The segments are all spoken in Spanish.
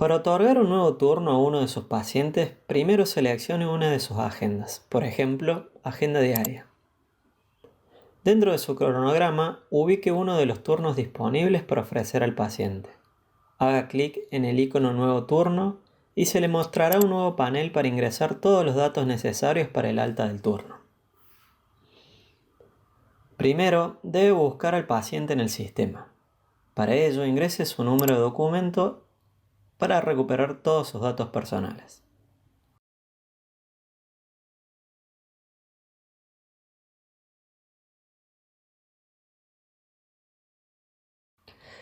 Para otorgar un nuevo turno a uno de sus pacientes, primero seleccione una de sus agendas, por ejemplo, agenda diaria. Dentro de su cronograma, ubique uno de los turnos disponibles para ofrecer al paciente. Haga clic en el icono Nuevo turno y se le mostrará un nuevo panel para ingresar todos los datos necesarios para el alta del turno. Primero, debe buscar al paciente en el sistema. Para ello, ingrese su número de documento para recuperar todos sus datos personales.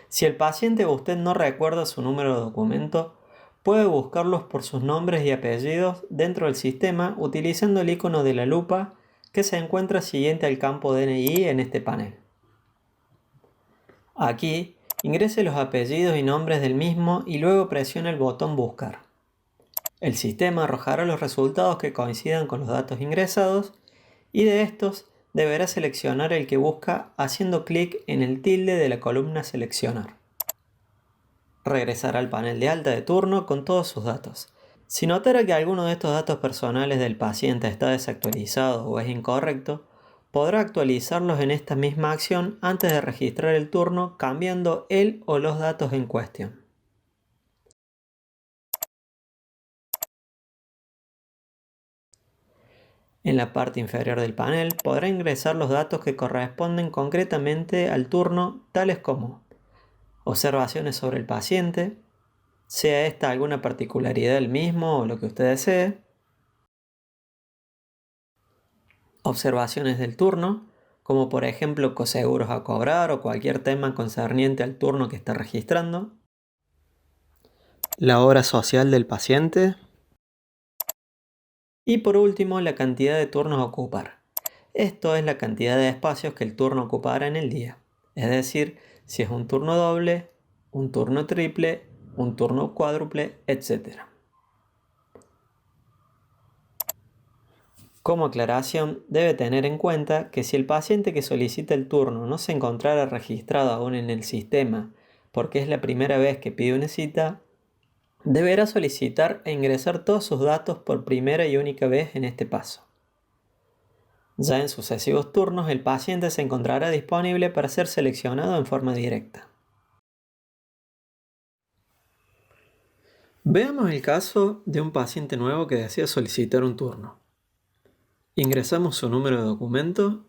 Si el paciente o usted no recuerda su número de documento, puede buscarlos por sus nombres y apellidos dentro del sistema utilizando el icono de la lupa que se encuentra siguiente al campo DNI en este panel. Aquí, ingrese los apellidos y nombres del mismo y luego presione el botón Buscar. El sistema arrojará los resultados que coincidan con los datos ingresados y de estos deberá seleccionar el que busca haciendo clic en el tilde de la columna Seleccionar. Regresará al panel de alta de turno con todos sus datos. Si notara que alguno de estos datos personales del paciente está desactualizado o es incorrecto, podrá actualizarlos en esta misma acción antes de registrar el turno cambiando el o los datos en cuestión. En la parte inferior del panel podrá ingresar los datos que corresponden concretamente al turno, tales como observaciones sobre el paciente, sea esta alguna particularidad del mismo o lo que usted desee, observaciones del turno, como por ejemplo coseguros a cobrar o cualquier tema concerniente al turno que está registrando, la hora social del paciente y por último la cantidad de turnos a ocupar. Esto es la cantidad de espacios que el turno ocupará en el día, es decir, si es un turno doble, un turno triple, un turno cuádruple, etc. Como aclaración, debe tener en cuenta que si el paciente que solicita el turno no se encontrara registrado aún en el sistema porque es la primera vez que pide una cita, deberá solicitar e ingresar todos sus datos por primera y única vez en este paso. Ya en sucesivos turnos, el paciente se encontrará disponible para ser seleccionado en forma directa. Veamos el caso de un paciente nuevo que desea solicitar un turno. Ingresamos su número de documento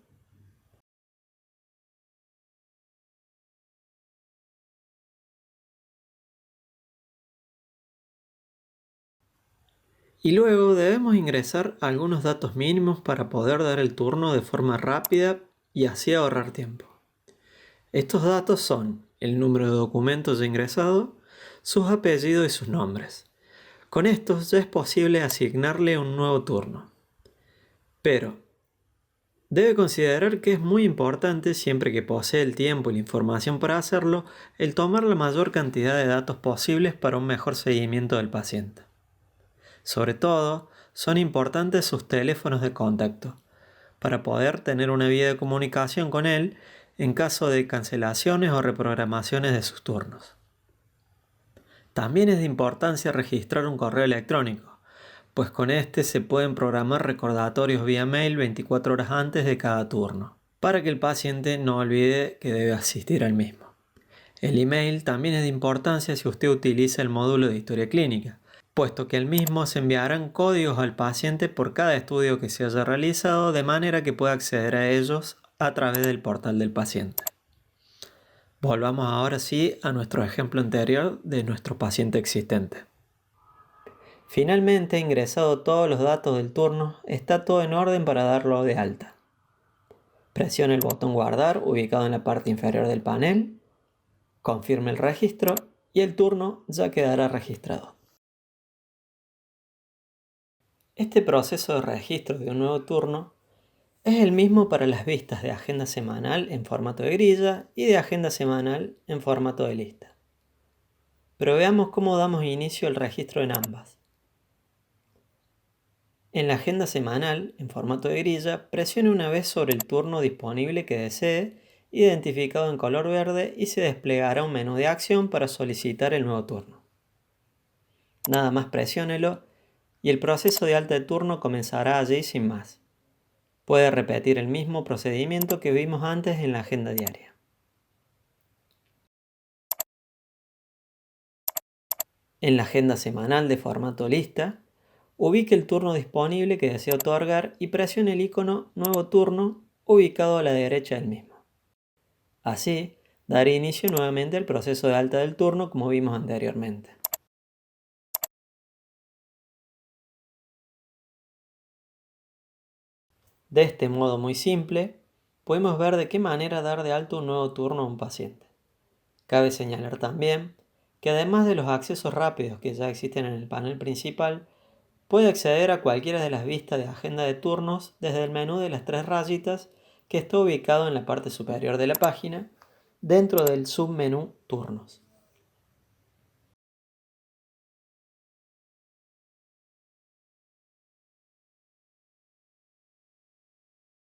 y luego debemos ingresar algunos datos mínimos para poder dar el turno de forma rápida y así ahorrar tiempo. Estos datos son el número de documentos ya ingresado, sus apellidos y sus nombres. Con estos ya es posible asignarle un nuevo turno. Pero debe considerar que es muy importante, siempre que posee el tiempo y la información para hacerlo, el tomar la mayor cantidad de datos posibles para un mejor seguimiento del paciente. Sobre todo, son importantes sus teléfonos de contacto, para poder tener una vía de comunicación con él en caso de cancelaciones o reprogramaciones de sus turnos. También es de importancia registrar un correo electrónico, pues con este se pueden programar recordatorios vía mail 24 horas antes de cada turno, para que el paciente no olvide que debe asistir al mismo. El email también es de importancia si usted utiliza el módulo de historia clínica, puesto que el mismo se enviarán códigos al paciente por cada estudio que se haya realizado de manera que pueda acceder a ellos a través del portal del paciente. Volvamos ahora sí a nuestro ejemplo anterior de nuestro paciente existente. Finalmente, ingresado todos los datos del turno, está todo en orden para darlo de alta. Presione el botón guardar ubicado en la parte inferior del panel, confirme el registro y el turno ya quedará registrado. Este proceso de registro de un nuevo turno es el mismo para las vistas de agenda semanal en formato de grilla y de agenda semanal en formato de lista. Pero veamos cómo damos inicio al registro en ambas. En la agenda semanal, en formato de grilla, presione una vez sobre el turno disponible que desee, identificado en color verde, y se desplegará un menú de acción para solicitar el nuevo turno. Nada más presiónelo y el proceso de alta de turno comenzará allí sin más. Puede repetir el mismo procedimiento que vimos antes en la agenda diaria. En la agenda semanal de formato lista, ubique el turno disponible que desea otorgar y presione el icono Nuevo turno ubicado a la derecha del mismo. Así, daré inicio nuevamente al proceso de alta del turno como vimos anteriormente. De este modo muy simple, podemos ver de qué manera dar de alta un nuevo turno a un paciente. Cabe señalar también que además de los accesos rápidos que ya existen en el panel principal, puede acceder a cualquiera de las vistas de agenda de turnos desde el menú de las 3 rayitas que está ubicado en la parte superior de la página, dentro del submenú Turnos.